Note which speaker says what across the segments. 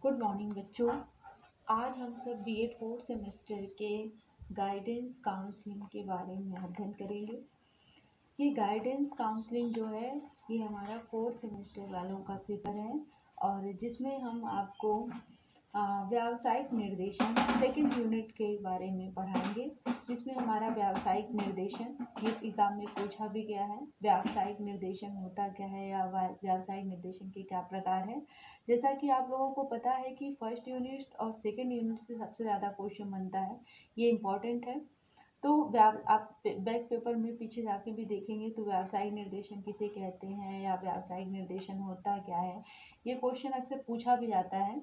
Speaker 1: Good morning बच्चों। आज हम सब बीएड फोर्थ सेमेस्टर के गाइडेंस काउंसलिंग के बारे में अध्ययन करेंगे। ये गाइडेंस काउंसलिंग जो है ये हमारा फोर्थ सेमेस्टर वालों का पेपर है और जिसमें हम आपको व्यावसायिक निर्देशन सेकंड यूनिट के बारे में पढ़ाएंगे, जिसमें हमारा व्यावसायिक निर्देशन ये एग्जाम में पूछा भी गया है। व्यावसायिक निर्देशन होता क्या है या व्यावसायिक निर्देशन के क्या प्रकार है। जैसा कि आप लोगों को पता है कि फर्स्ट यूनिट और सेकंड यूनिट से सबसे ज़्यादा क्वेश्चन बनता है, ये इम्पॉर्टेंट है। तो आप बैक पेपर में पीछे जाके भी देखेंगे तो व्यावसायिक निर्देशन किसे कहते हैं या व्यावसायिक निर्देशन होता क्या है, ये क्वेश्चन अक्सर पूछा भी जाता है।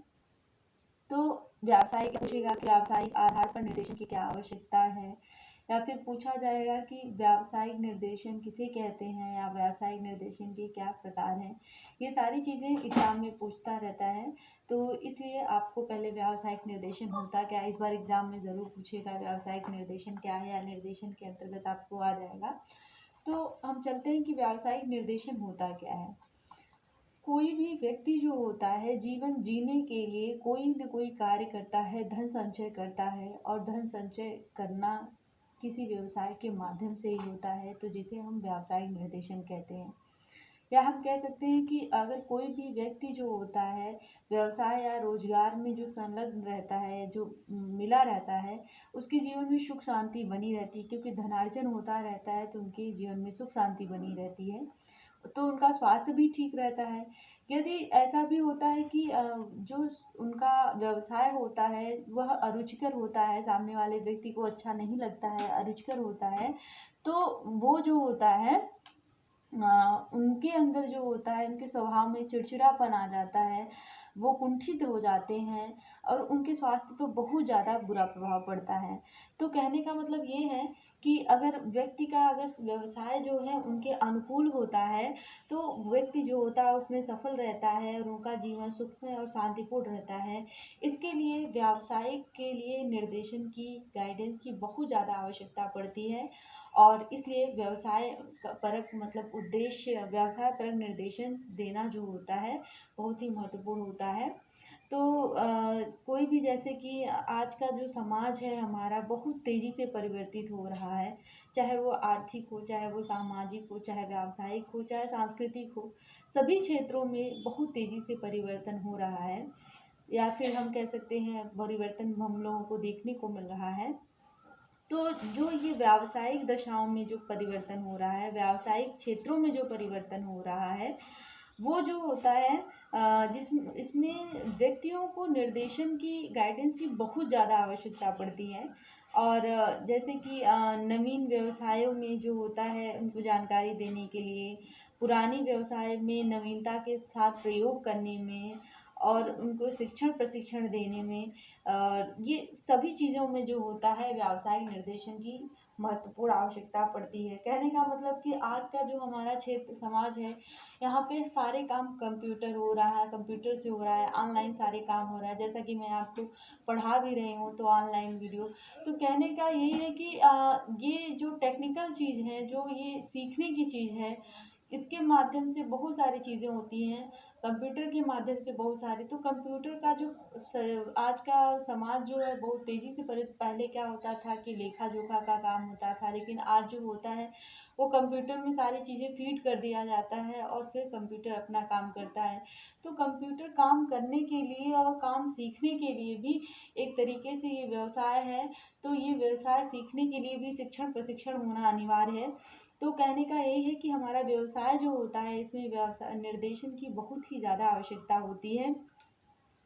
Speaker 1: तो व्यावसायिक पूछेगा कि व्यावसायिक आधार पर निर्देशन की क्या आवश्यकता है, या फिर पूछा जाएगा कि व्यावसायिक निर्देशन किसे कहते हैं या व्यावसायिक निर्देशन के क्या प्रकार हैं। ये सारी चीज़ें एग्जाम में पूछता रहता है, तो इसलिए आपको पहले व्यावसायिक निर्देशन होता क्या है इस बार एग्जाम में ज़रूर पूछेगा। व्यावसायिक निर्देशन क्या है या निर्देशन के अंतर्गत आपको आ जाएगा। तो हम चलते हैं कि व्यावसायिक निर्देशन होता क्या है। कोई भी व्यक्ति जो होता है जीवन जीने के लिए कोई न कोई कार्य करता है, धन संचय करता है, और धन संचय करना किसी व्यवसाय के माध्यम से ही होता है, तो जिसे हम व्यावसायिक निर्देशन कहते हैं। या हम कह सकते हैं कि अगर कोई भी व्यक्ति जो होता है व्यवसाय या रोजगार में जो संलग्न रहता है, जो मिला रहता है, उसके जीवन में सुख शांति बनी रहती है, क्योंकि धनार्जन होता रहता है तो उनके जीवन में सुख शांति बनी रहती है, तो उनका स्वास्थ्य भी ठीक रहता है। यदि ऐसा भी होता है कि जो उनका व्यवसाय होता है वह अरुचिकर होता है, सामने वाले व्यक्ति को अच्छा नहीं लगता है, अरुचिकर होता है, तो वो जो होता है उनके अंदर जो होता है, उनके स्वभाव में चिड़चिड़ापन आ जाता है, वो कुंठित हो जाते हैं और उनके स्वास्थ्य पर बहुत ज़्यादा बुरा प्रभाव पड़ता है। तो कहने का मतलब ये है कि अगर व्यक्ति का अगर व्यवसाय जो है उनके अनुकूल होता है तो व्यक्ति जो होता है उसमें सफल रहता है और उनका जीवन सुखमय और शांतिपूर्ण रहता है। इसके लिए व्यावसायिक के लिए निर्देशन की, गाइडेंस की बहुत ज़्यादा आवश्यकता पड़ती है, और इसलिए व्यवसाय परक मतलब उद्देश्य व्यवसाय परक निर्देशन देना जो होता है बहुत ही महत्वपूर्ण होता है। तो कोई भी, जैसे कि आज का जो समाज है हमारा बहुत तेज़ी से परिवर्तित हो रहा है, चाहे वो आर्थिक हो, चाहे वो सामाजिक हो, चाहे व्यावसायिक हो, चाहे सांस्कृतिक हो, सभी क्षेत्रों में बहुत तेज़ी से परिवर्तन हो रहा है, या फिर हम कह सकते हैं परिवर्तन हम लोगों को देखने को मिल रहा है। तो जो ये व्यावसायिक दशाओं में जो परिवर्तन हो रहा है, व्यावसायिक क्षेत्रों में जो परिवर्तन हो रहा है, वो जो होता है इसमें व्यक्तियों को निर्देशन की, गाइडेंस की बहुत ज़्यादा आवश्यकता पड़ती है। और जैसे कि नवीन व्यवसायों में जो होता है उनको जानकारी देने के लिए, पुरानी व्यवसाय में नवीनता के साथ प्रयोग करने में, और उनको शिक्षण प्रशिक्षण देने में, ये सभी चीज़ों में जो होता है व्यावसायिक निर्देशन की महत्वपूर्ण आवश्यकता पड़ती है। कहने का मतलब कि आज का जो हमारा क्षेत्र समाज है, यहाँ पे सारे काम कंप्यूटर हो रहा है, कंप्यूटर से हो रहा है, ऑनलाइन सारे काम हो रहा है। जैसा कि मैं आपको पढ़ा भी रही हूँ तो ऑनलाइन वीडियो, तो कहने का यही है कि ये जो टेक्निकल चीज़ है, जो ये सीखने की चीज़ है, इसके माध्यम से बहुत सारी चीज़ें होती हैं, कंप्यूटर के माध्यम से बहुत सारी। तो कंप्यूटर का जो आज का समाज जो है बहुत तेज़ी से पहले क्या होता था कि लेखा जोखा का काम होता था, लेकिन आज जो होता है वो कंप्यूटर में सारी चीज़ें फीड कर दिया जाता है और फिर कंप्यूटर अपना काम करता है। तो कंप्यूटर काम करने के लिए और काम सीखने के लिए भी एक तरीके से ये व्यवसाय है, तो ये व्यवसाय सीखने के लिए भी शिक्षण प्रशिक्षण होना अनिवार्य है। तो कहने का यही है कि हमारा व्यवसाय जो होता है इसमें व्यवसाय निर्देशन की बहुत ही ज़्यादा आवश्यकता होती है।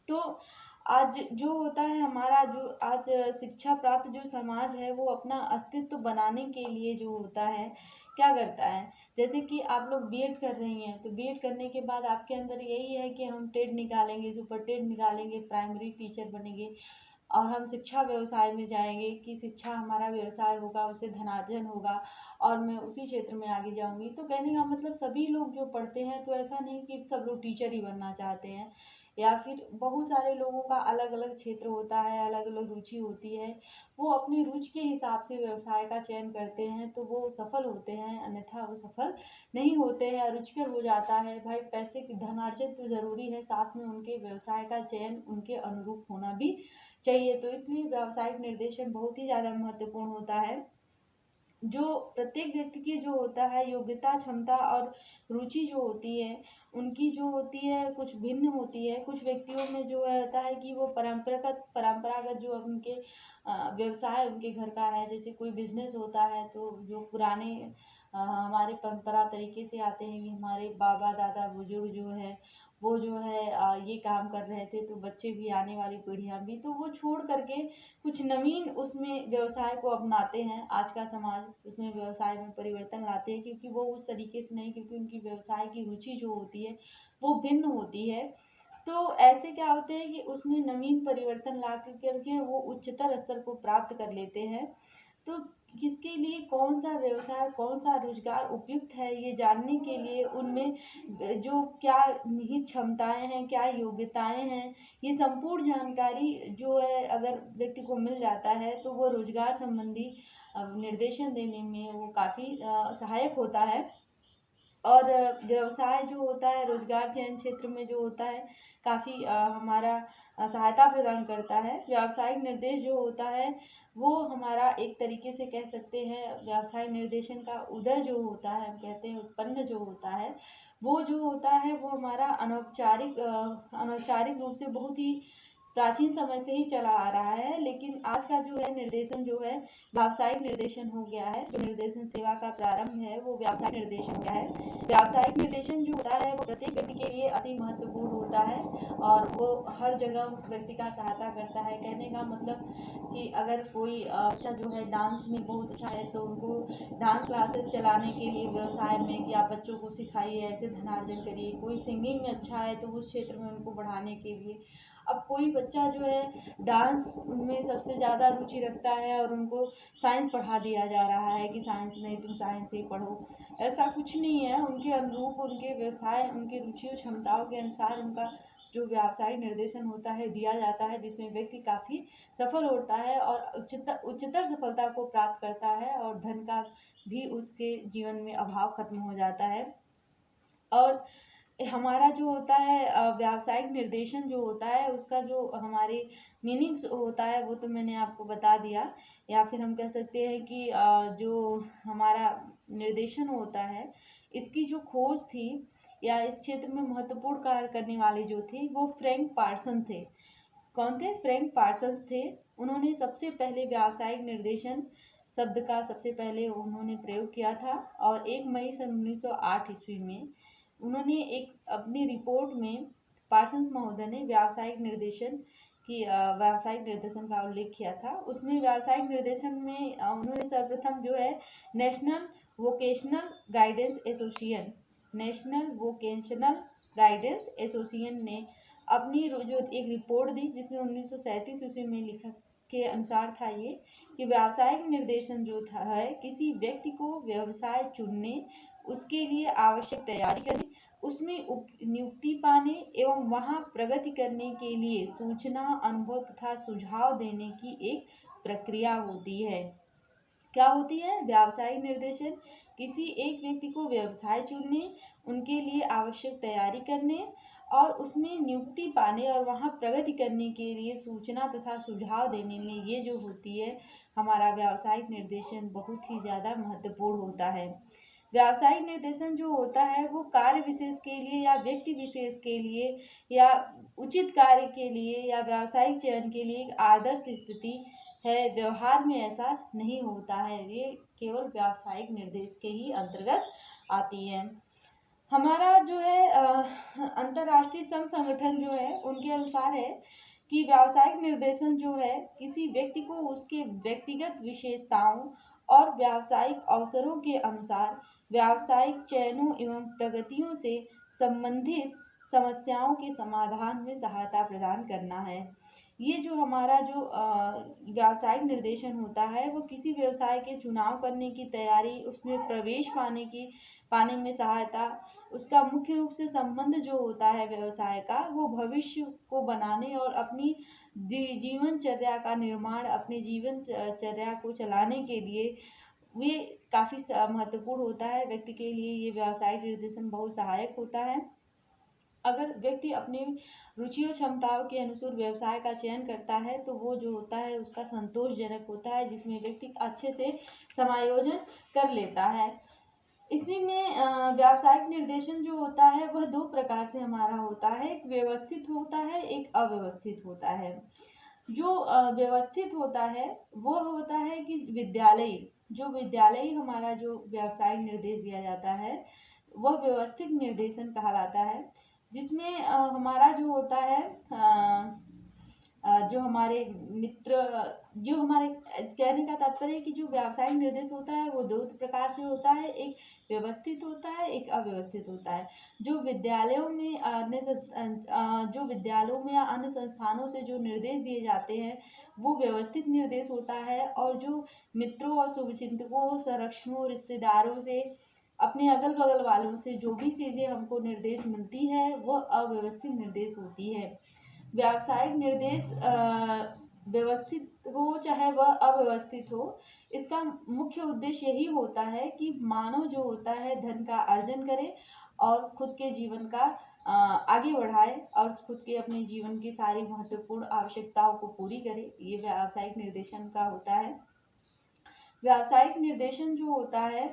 Speaker 1: तो आज जो होता है हमारा, जो आज शिक्षा प्राप्त जो समाज है वो अपना अस्तित्व बनाने के लिए जो होता है क्या करता है, जैसे कि आप लोग बीएड कर रही हैं, तो बीएड करने के बाद आपके अंदर यही है कि हम टेट निकालेंगे, सुपर टेट निकालेंगे, प्राइमरी टीचर बनेंगे, और हम शिक्षा व्यवसाय में जाएंगे कि शिक्षा हमारा व्यवसाय होगा, उससे धनार्जन होगा और मैं उसी क्षेत्र में आगे जाऊंगी। तो कहने का मतलब सभी लोग जो पढ़ते हैं, तो ऐसा नहीं कि सब लोग टीचर ही बनना चाहते हैं, या फिर बहुत सारे लोगों का अलग अलग क्षेत्र होता है, अलग अलग रुचि होती है। वो अपनी रुचि के हिसाब से व्यवसाय का चयन करते हैं तो वो सफल होते हैं, अन्यथा वो सफल नहीं होते हैं, रुचिकर हो जाता है। भाई पैसे की धनार्जन तो ज़रूरी है, साथ में उनके व्यवसाय का चयन उनके अनुरूप होना भी चाहिए। तो इसलिए व्यावसायिक निर्देशन बहुत ही ज़्यादा महत्वपूर्ण होता है। जो प्रत्येक व्यक्ति की जो होता है योग्यता, क्षमता और रुचि जो होती है, उनकी जो होती है कुछ भिन्न होती है। कुछ व्यक्तियों में जो है होता है कि वो परंपरागत जो उनके व्यवसाय उनके घर का है, जैसे कोई बिजनेस होता है तो जो पुराने हमारे परंपरा तरीके से आते हैं कि हमारे बाबा दादा बुजुर्ग जो है वो जो है ये काम कर रहे थे, तो बच्चे भी, आने वाली पीढ़ियां भी, तो वो छोड़ करके कुछ नवीन उसमें व्यवसाय को अपनाते हैं। आज का समाज उसमें व्यवसाय में परिवर्तन लाते हैं, क्योंकि वो उस तरीके से नहीं, क्योंकि उनकी व्यवसाय की रुचि जो होती है वो भिन्न होती है। तो ऐसे क्या होते हैं कि उसमें नवीन परिवर्तन ला करके वो उच्चतर स्तर को प्राप्त कर लेते हैं। तो किसके लिए कौन सा व्यवसाय, कौन सा रोजगार उपयुक्त है, ये जानने के लिए उनमें जो क्या निहित क्षमताएं हैं, क्या योग्यताएं हैं, ये संपूर्ण जानकारी जो है अगर व्यक्ति को मिल जाता है तो वो रोजगार संबंधी निर्देशन देने में वो काफ़ी सहायक होता है। और व्यवसाय जो होता है रोजगार चयन क्षेत्र में जो होता है काफ़ी हमारा सहायता प्रदान करता है। व्यावसायिक निर्देश जो होता है वो हमारा एक तरीके से कह सकते हैं, व्यावसायिक निर्देशन का उदय जो होता है, हम कहते हैं उत्पन्न जो होता है, वो जो होता है वो हमारा अनौपचारिक रूप से बहुत ही प्राचीन समय से ही चला आ रहा है। लेकिन आज का जो है निर्देशन जो है व्यावसायिक निर्देशन हो गया है। जो निर्देशन सेवा का प्रारंभ है वो व्यावसायिक निर्देशन हो गया है। व्यावसायिक निर्देशन जो होता है वो प्रत्येक व्यक्ति के लिए अति महत्वपूर्ण होता है और वो हर जगह व्यक्ति का सहायता करता है। कहने का मतलब कि अगर कोई बच्चा जो है डांस में बहुत अच्छा है तो उनको डांस क्लासेस चलाने के लिए व्यवसाय में कि आप बच्चों को सिखाइए, ऐसे धनार्जन करिए। कोई सिंगिंग में अच्छा है तो उस क्षेत्र में उनको बढ़ाने के लिए। अब कोई बच्चा जो है डांस में सबसे ज़्यादा रुचि रखता है और उनको साइंस पढ़ा दिया जा रहा है कि साइंस नहीं, तुम साइंस ही पढ़ो। ऐसा कुछ नहीं है, उनके अनुरूप उनके व्यवसाय, उनकी रुचि और क्षमताओं के अनुसार उनका जो व्यावसायिक निर्देशन होता है दिया जाता है, जिसमें व्यक्ति काफ़ी सफल होता है और उच्चतर सफलता को प्राप्त करता है और धन का भी उसके जीवन में अभाव खत्म हो जाता है। और हमारा जो होता है व्यावसायिक निर्देशन जो होता है उसका जो हमारे मीनिंग्स होता है वो तो मैंने आपको बता दिया। या फिर हम कह सकते हैं कि जो हमारा निर्देशन होता है इसकी जो खोज थी या इस क्षेत्र में महत्वपूर्ण कार्य करने वाले जो थे वो फ्रैंक पार्सन थे। कौन थे? फ्रैंक पार्सन थे। उन्होंने सबसे पहले व्यावसायिक निर्देशन शब्द का सबसे पहले उन्होंने प्रयोग किया था और 1 मई सन 1908 ईस्वी में उन्होंने एक अपनी रिपोर्ट में पार्सन महोदय ने व्यावसायिक निर्देशन की व्यावसायिक निर्देशन का उल्लेख किया था। उसमें व्यावसायिक निर्देशन में उन्होंने सर्वप्रथम जो है national vocational guidance association national vocational guidance association ने अपनी जो एक रिपोर्ट दी, जिसमें 1937 ईस्वी में लिखा के अनुसार था ये कि व्यावसायिक निर्देशन जो था है किसी व्यक्ति को व्यवसाय चुनने, उसके लिए आवश्यक तैयारी करने, उसमें नियुक्ति पाने एवं वहां प्रगति करने के लिए सूचना, अनुभव तथा सुझाव देने की एक प्रक्रिया होती है। क्या होती है? व्यावसायिक निर्देशन किसी एक व्यक्ति को व्यवसाय चुनने, उनके लिए आवश्यक तैयारी करने और उसमें नियुक्ति पाने और वहां प्रगति करने के लिए सूचना तथा सुझाव देने में ये जो होती है हमारा व्यावसायिक निर्देशन बहुत ही ज़्यादा महत्वपूर्ण होता है। व्यावसायिक निर्देशन जो होता है वो कार्य विशेष के लिए या व्यक्ति विशेष के लिए या उचित कार्य के लिए या व्यावसायिक चयन के लिए एक आदर्श स्थिति है। व्यवहार में ऐसा नहीं होता है, ये केवल व्यावसायिक निर्देश के ही अंतर्गत आती है। हमारा जो है अंतर्राष्ट्रीय श्रम संगठन जो है उनके अनुसार है कि व्यावसायिक निर्देशन जो है किसी व्यक्ति को उसके व्यक्तिगत विशेषताओं और व्यावसायिक अवसरों के अनुसार व्यावसायिक चयनों एवं प्रगतियों से संबंधित समस्याओं के समाधान में सहायता प्रदान करना है। ये जो हमारा जो व्यावसायिक निर्देशन होता है वो किसी व्यवसाय के चुनाव करने की तैयारी, उसमें प्रवेश पाने में सहायता, उसका मुख्य रूप से संबंध जो होता है व्यवसाय का वो भविष्य को बनाने और अपनी जीवनचर्या का निर्माण, अपने जीवन चर्या को चलाने के लिए ये काफ़ी महत्वपूर्ण होता है। व्यक्ति के लिए ये व्यावसायिक निर्देशन बहुत सहायक होता है। अगर व्यक्ति अपनी रुचि और क्षमताओं के अनुसार व्यवसाय का चयन करता है तो वो जो होता है उसका संतोषजनक होता है, जिसमें व्यक्ति अच्छे से समायोजन कर लेता है। इसी में व्यावसायिक निर्देशन जो होता है वह दो प्रकार से हमारा होता है, एक व्यवस्थित होता है, एक अव्यवस्थित होता है। जो व्यवस्थित होता है वो होता है कि विद्यालय हमारा जो व्यावसायिक निर्देश दिया जाता है वह व्यवस्थित निर्देशन कहलाता है, जिसमें हमारा जो होता है जो हमारे मित्र जो हमारे कहने का तात्पर्य है कि जो व्यावसायिक निर्देश होता है वो दो प्रकार से होता है, एक व्यवस्थित होता है, एक अव्यवस्थित होता है। जो विद्यालयों में या अन्य संस्थानों से जो निर्देश दिए जाते हैं वो व्यवस्थित निर्देश होता है, और जो मित्रों और शुभचिंतकों, संरक्षकों, रिश्तेदारों से, अपने अगल बगल वालों से जो भी चीज़ें हमको निर्देश मिलती है वह अव्यवस्थित निर्देश होती है। व्यावसायिक निर्देश व्यवस्थित हो चाहे वह अव्यवस्थित हो, इसका मुख्य उद्देश्य यही होता है कि मानव जो होता है धन का अर्जन करे और खुद के जीवन का आगे बढ़ाए और खुद के अपने जीवन की सारी महत्वपूर्ण आवश्यकताओं को पूरी करे। ये व्यावसायिक निर्देशन का होता है। व्यावसायिक निर्देशन जो होता है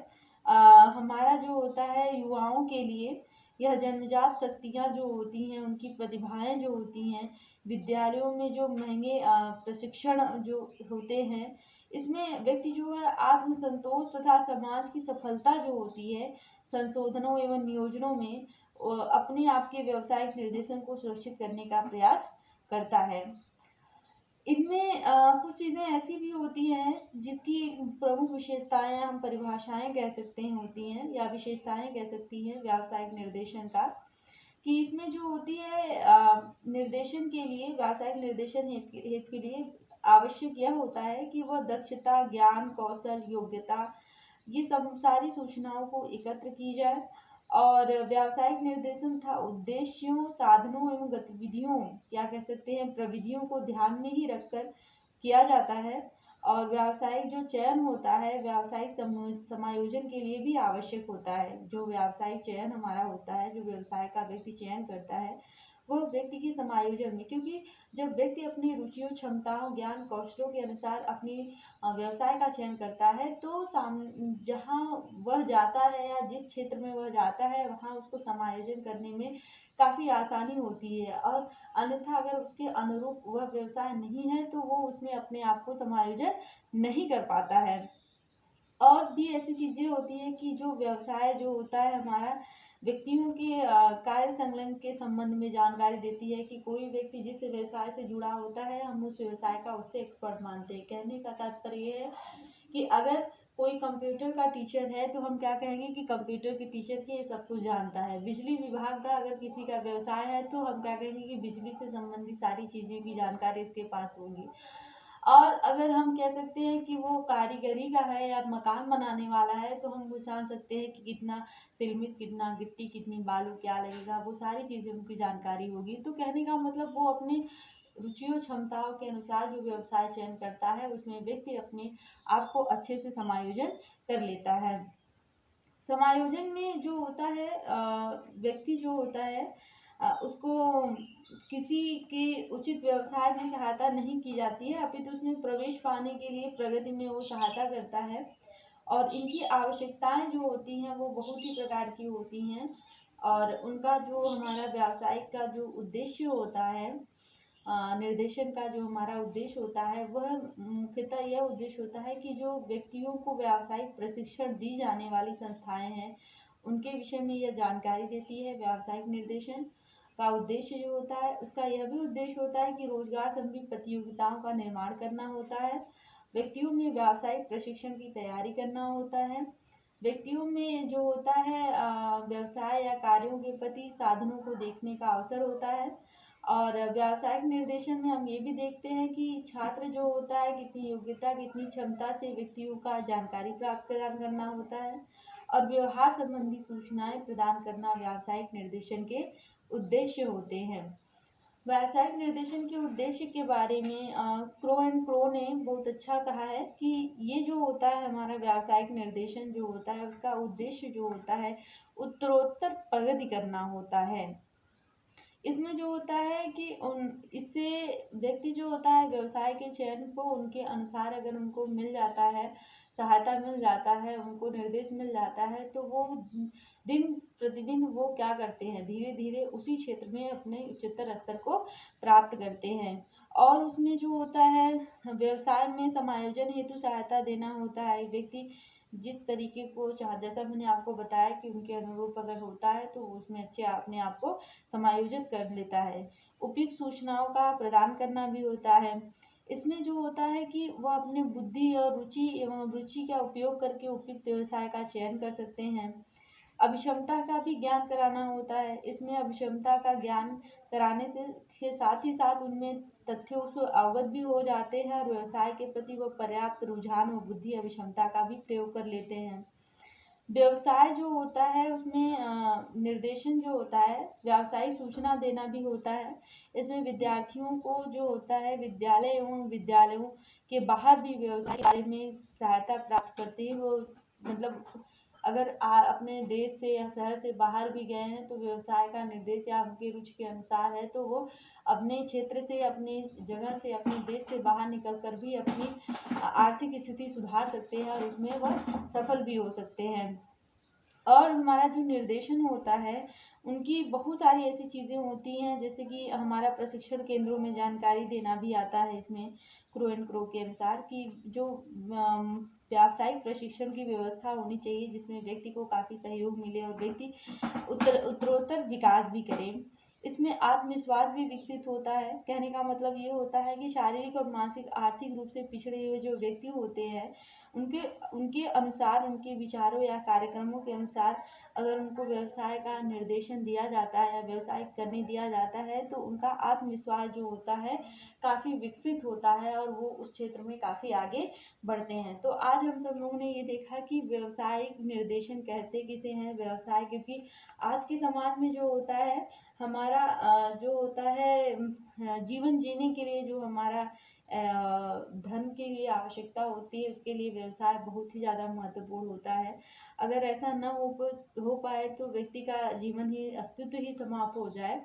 Speaker 1: हमारा जो होता है युवाओं के लिए, यह जन्मजात शक्तियाँ जो होती हैं, उनकी प्रतिभाएं जो होती हैं, विद्यालयों में जो महंगे प्रशिक्षण जो होते हैं, इसमें व्यक्ति जो है आत्मसंतोष तथा समाज की सफलता जो होती है संशोधनों एवं नियोजनों में अपने आप के व्यावसायिक निर्देशन को सुरक्षित करने का प्रयास करता है। इनमें कुछ चीज़ें ऐसी भी होती हैं जिसकी प्रमुख विशेषताएं हम परिभाषाएं कह सकते हैं होती हैं, या विशेषताएं कह सकती हैं व्यावसायिक निर्देशन का, कि इसमें जो होती है निर्देशन के लिए, व्यावसायिक निर्देशन हेतु के लिए आवश्यक यह होता है कि वह दक्षता, ज्ञान, कौशल, योग्यता, ये सब सारी सूचनाओं को एकत्र की जाए, और व्यावसायिक निर्देशन था उद्देश्यों, साधनों एवं गतिविधियों, क्या कह सकते हैं प्रविधियों को ध्यान में ही रखकर किया जाता है। और व्यावसायिक जो चयन होता है व्यावसायिक समायोजन के लिए भी आवश्यक होता है। जो व्यावसायिक चयन हमारा होता है, जो व्यवसाय का व्यक्ति चयन करता है वह व्यक्ति की समायोजन में, क्योंकि जब व्यक्ति अपनी रुचियों, क्षमताओं, ज्ञान, कौशलों के अनुसार अपनी व्यवसाय का चयन करता है तो जहाँ वह जाता है या जिस क्षेत्र में वह जाता है वहाँ उसको समायोजन करने में काफ़ी आसानी होती है, और अन्यथा अगर उसके अनुरूप वह व्यवसाय नहीं है तो वो उसमें अपने आप को समायोजन नहीं कर पाता है। और भी ऐसी चीज़ें होती हैं कि जो व्यवसाय जो होता है हमारा व्यक्तियों के कार्य संलग्न के संबंध में जानकारी देती है, कि कोई व्यक्ति जिस व्यवसाय से जुड़ा होता है हम उस व्यवसाय का उससे एक्सपर्ट मानते हैं। कहने का तात्पर्य ये है कि अगर कोई कंप्यूटर का टीचर है तो हम क्या कहेंगे कि कंप्यूटर के टीचर की ये सब कुछ जानता है। बिजली विभाग का अगर किसी का व्यवसाय है तो हम क्या कहेंगे कि बिजली से संबंधित सारी चीज़ें की जानकारी इसके पास होगी। और अगर हम कह सकते हैं कि वो कारीगरी का है या मकान बनाने वाला है तो हम वो जान सकते हैं कि कितना सिलमित, कितना गिट्टी, कितनी बालू क्या लगेगा, वो सारी चीज़ें उनकी जानकारी होगी। तो कहने का मतलब वो अपने रुचियों, क्षमताओं के अनुसार जो व्यवसाय चयन करता है उसमें व्यक्ति अपने आप को अच्छे से समायोजन कर लेता है। समायोजन में जो होता है व्यक्ति जो होता है उसको किसी के उचित व्यवसाय में सहायता नहीं की जाती है, अपितु उसमें प्रवेश पाने के लिए प्रगति में वो सहायता करता है। और इनकी आवश्यकताएं जो होती हैं वो बहुत ही प्रकार की होती हैं, और उनका जो हमारा व्यावसायिक का जो उद्देश्य होता है निर्देशन का जो हमारा उद्देश्य होता है वह मुख्यतः यह उद्देश्य होता है कि जो व्यक्तियों को व्यावसायिक प्रशिक्षण दी जाने वाली संस्थाएं हैं उनके विषय में यह जानकारी देती है। व्यावसायिक निर्देशन का उद्देश्य जो होता है उसका यह भी उद्देश्य होता है कि रोजगार संबंधी प्रतियोगिताओं का निर्माण करना होता है, व्यक्तियों में व्यावसायिक प्रशिक्षण की तैयारी करना होता है, व्यक्तियों में जो होता है व्यवसाय या कार्यों के प्रति साधनों को देखने का अवसर होता है, और व्यावसायिक निर्देशन में हम ये भी देखते हैं कि छात्र जो होता है कितनी योग्यता कितनी क्षमता से व्यक्तियों का जानकारी प्राप्त प्रदान करना होता है, और व्यवहार संबंधी सूचनाएं प्रदान करना व्यावसायिक निर्देशन के उद्देश्य होते हैं। व्यावसायिक निर्देशन के उद्देश्य के बारे में क्रो एंड प्रो ने बहुत अच्छा कहा है कि ये जो होता है हमारा व्यावसायिक निर्देशन जो होता है उसका उद्देश्य जो होता है उत्तरोत्तर प्रगति करना होता है। इसमें जो होता है कि इससे व्यक्ति जो होता है व्यवसाय के चयन को उनके अनुसार अगर उनको मिल जाता है, सहायता मिल जाता है, उनको निर्देश मिल जाता है, तो वो दिन प्रतिदिन वो क्या करते हैं, धीरे धीरे उसी क्षेत्र में अपने उच्चतर स्तर को प्राप्त करते हैं। और उसमें जो होता है व्यवसाय में समायोजन हेतु सहायता देना होता है। व्यक्ति जिस तरीके को चाह, जैसा मैंने आपको बताया कि उनके अनुरूप अगर होता है तो उसमें अच्छे अपने आप को समायोजित कर लेता है। उपयुक्त सूचनाओं का प्रदान करना भी होता है। इसमें जो होता है कि वह अपने बुद्धि और रुचि एवं अभिरुचि का उपयोग करके उपयुक्त व्यवसाय का चयन कर सकते हैं। अभिक्षमता का भी ज्ञान कराना होता है। इसमें अभिक्षमता का ज्ञान कराने से के साथ ही साथ उनमें तथ्यों से अवगत भी हो जाते हैं और व्यवसाय के प्रति वो पर्याप्त रुझान व बुद्धि अभिक्षमता का भी प्रयोग कर लेते हैं। व्यवसाय जो होता है उसमें निर्देशन जो होता है व्यावसायिक सूचना देना भी होता है। इसमें विद्यार्थियों को जो होता है विद्यालय एवं विद्यालयों के बाहर भी व्यवसाय के बारे में सहायता प्राप्त करते हैं। वो मतलब अगर अपने देश से या शहर से बाहर भी गए हैं तो व्यवसाय का निर्देश या उनकी रुचि के अनुसार है तो वो अपने क्षेत्र से, अपनी जगह से, अपने देश से बाहर निकल कर भी अपनी आर्थिक स्थिति सुधार सकते हैं और उसमें वह सफल भी हो सकते हैं। और हमारा जो निर्देशन होता है उनकी बहुत सारी ऐसी चीज़ें होती हैं, जैसे कि हमारा प्रशिक्षण केंद्रों में जानकारी देना भी आता है इसमें क्रो एंड क्रो के अनुसार कि जो व्यावसायिक प्रशिक्षण की व्यवस्था होनी चाहिए जिसमें व्यक्ति को काफ़ी सहयोग मिले और व्यक्ति उत्तरोत्तर विकास भी करे। इसमें आत्मविश्वास भी विकसित होता है। कहने का मतलब ये होता है कि शारीरिक और मानसिक आर्थिक रूप से पिछड़े हुए जो व्यक्ति होते हैं उनके उनके अनुसार, उनके विचारों या कार्यक्रमों के अनुसार अगर उनको व्यवसाय का निर्देशन दिया जाता है या व्यवसाय करने दिया जाता है तो उनका आत्मविश्वास जो होता है काफ़ी विकसित होता है और वो उस क्षेत्र में काफ़ी आगे बढ़ते हैं। तो आज हम सब लोगों ने ये देखा कि व्यवसायिक निर्देशन कहते किसे हैं, व्यवसाय, क्योंकि आज के समाज में जो होता है हमारा जो होता है जीवन जीने के लिए जो हमारा धन के लिए आवश्यकता होती है उसके लिए व्यवसाय बहुत ही ज़्यादा महत्वपूर्ण होता है। अगर ऐसा न हो पाए तो व्यक्ति का जीवन ही, अस्तित्व ही समाप्त हो जाए।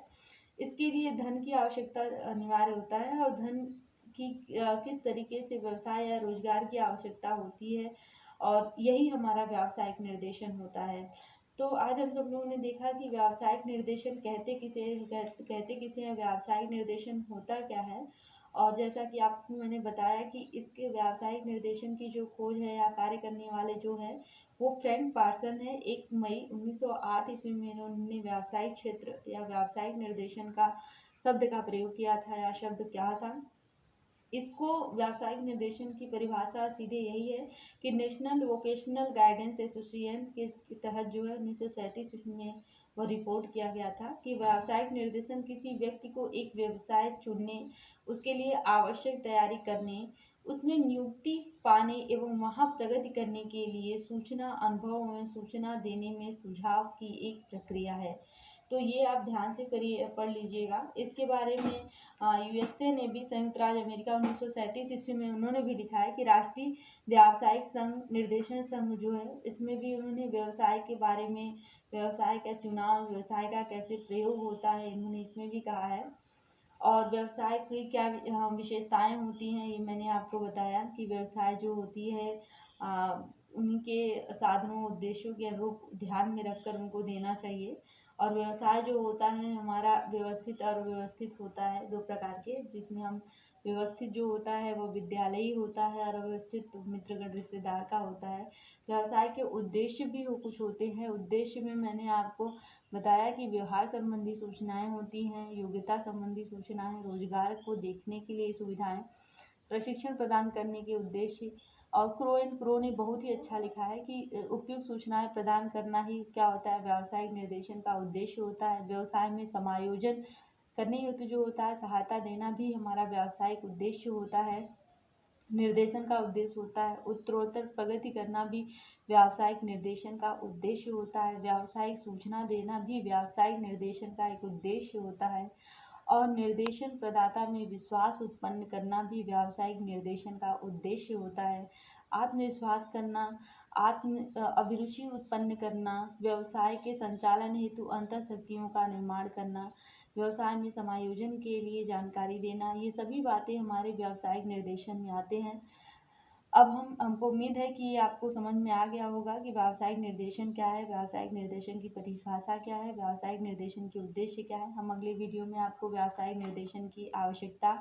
Speaker 1: इसके लिए धन की आवश्यकता अनिवार्य होता है और धन की किस तरीके से व्यवसाय या रोजगार की आवश्यकता होती है और यही हमारा व्यावसायिक निर्देशन होता है। तो आज हम सब लोगों ने देखा कि व्यावसायिक निर्देशन कहते किसे हैं, व्यावसायिक निर्देशन होता क्या है। और जैसा कि आपको मैंने बताया कि इसके व्यावसायिक निर्देशन की जो खोज है या कार्य करने वाले जो है वो फ्रैंक पार्सन है। 1 मई 1908 ईस्वी में उन्होंने व्यावसायिक क्षेत्र या व्यावसायिक निर्देशन का शब्द का प्रयोग किया था या शब्द क्या था। इसको व्यावसायिक निर्देशन की परिभाषा सीधे यही है कि नेशनल वोकेशनल गाइडेंस एसोसिएशन के तहत जो है 1937 ईस्वी में वह रिपोर्ट किया गया था कि व्यावसायिक निर्देशन किसी व्यक्ति को एक व्यवसाय चुनने, उसके लिए आवश्यक तैयारी करने, उसमें नियुक्ति पाने एवं वहाँ प्रगति करने के लिए सूचना, अनुभव में सूचना देने में सुझाव की एक प्रक्रिया है। तो ये आप ध्यान से करिए, पढ़ लीजिएगा। इसके बारे में यूएसए ने भी, संयुक्त राज्य अमेरिका 1937 ईस्वी में उन्होंने भी लिखा है कि राष्ट्रीय व्यावसायिक संघ निर्देशन संघ जो है इसमें भी उन्होंने व्यवसाय के बारे में, व्यवसाय का चुनाव, व्यवसाय का कैसे प्रयोग होता है, इन्होंने इसमें भी कहा है। और व्यवसाय की क्या विशेषताएं होती हैं ये मैंने आपको बताया कि व्यवसाय जो होती है उनके साधनों, उद्देश्यों के अनुरूप ध्यान में रखकर उनको देना चाहिए। और व्यवसाय जो होता है हमारा व्यवस्थित और अव्यवस्थित होता है, 2 प्रकार के, जिसमें हम व्यवस्थित जो होता है वो विद्यालयी होता है और अव्यवस्थित मित्रगण रिश्तेदार का होता है। व्यवसाय के उद्देश्य भी कुछ होते हैं। उद्देश्य में मैंने आपको बताया कि व्यवहार संबंधी सूचनाएं होती हैं, योग्यता संबंधी सूचनाएं, रोजगार को देखने के लिए सुविधाएं, प्रशिक्षण प्रदान करने के उद्देश्य। और क्रो एंड प्रो ने बहुत ही अच्छा लिखा है कि उपयुक्त सूचनाएं प्रदान करना ही क्या होता है, व्यावसायिक निर्देशन का उद्देश्य होता है। व्यवसाय में समायोजन करने हेतु जो होता है सहायता देना भी हमारा व्यावसायिक उद्देश्य होता है। निर्देशन का उद्देश्य होता है। उत्तरोत्तर प्रगति करना भी व्यावसायिक निर्देशन का उद्देश्य होता है। व्यावसायिक सूचना देना भी व्यावसायिक निर्देशन का एक उद्देश्य होता है। और निर्देशन प्रदाता में विश्वास उत्पन्न करना भी व्यावसायिक निर्देशन का उद्देश्य होता है। आत्मविश्वास करना, अभिरुचि उत्पन्न करना, व्यवसाय के संचालन हेतु अंतःशक्तियों का निर्माण करना, व्यवसाय में समायोजन के लिए जानकारी देना, ये सभी बातें हमारे व्यावसायिक निर्देशन में आते हैं। अब हमको उम्मीद है कि आपको समझ में आ गया होगा कि व्यावसायिक निर्देशन क्या है, व्यावसायिक निर्देशन की परिभाषा क्या है, व्यावसायिक निर्देशन के उद्देश्य क्या है। हम अगले वीडियो में आपको व्यावसायिक निर्देशन की आवश्यकता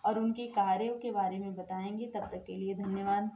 Speaker 1: और उनके कार्यों के बारे में बताएंगे। तब तक के लिए धन्यवाद।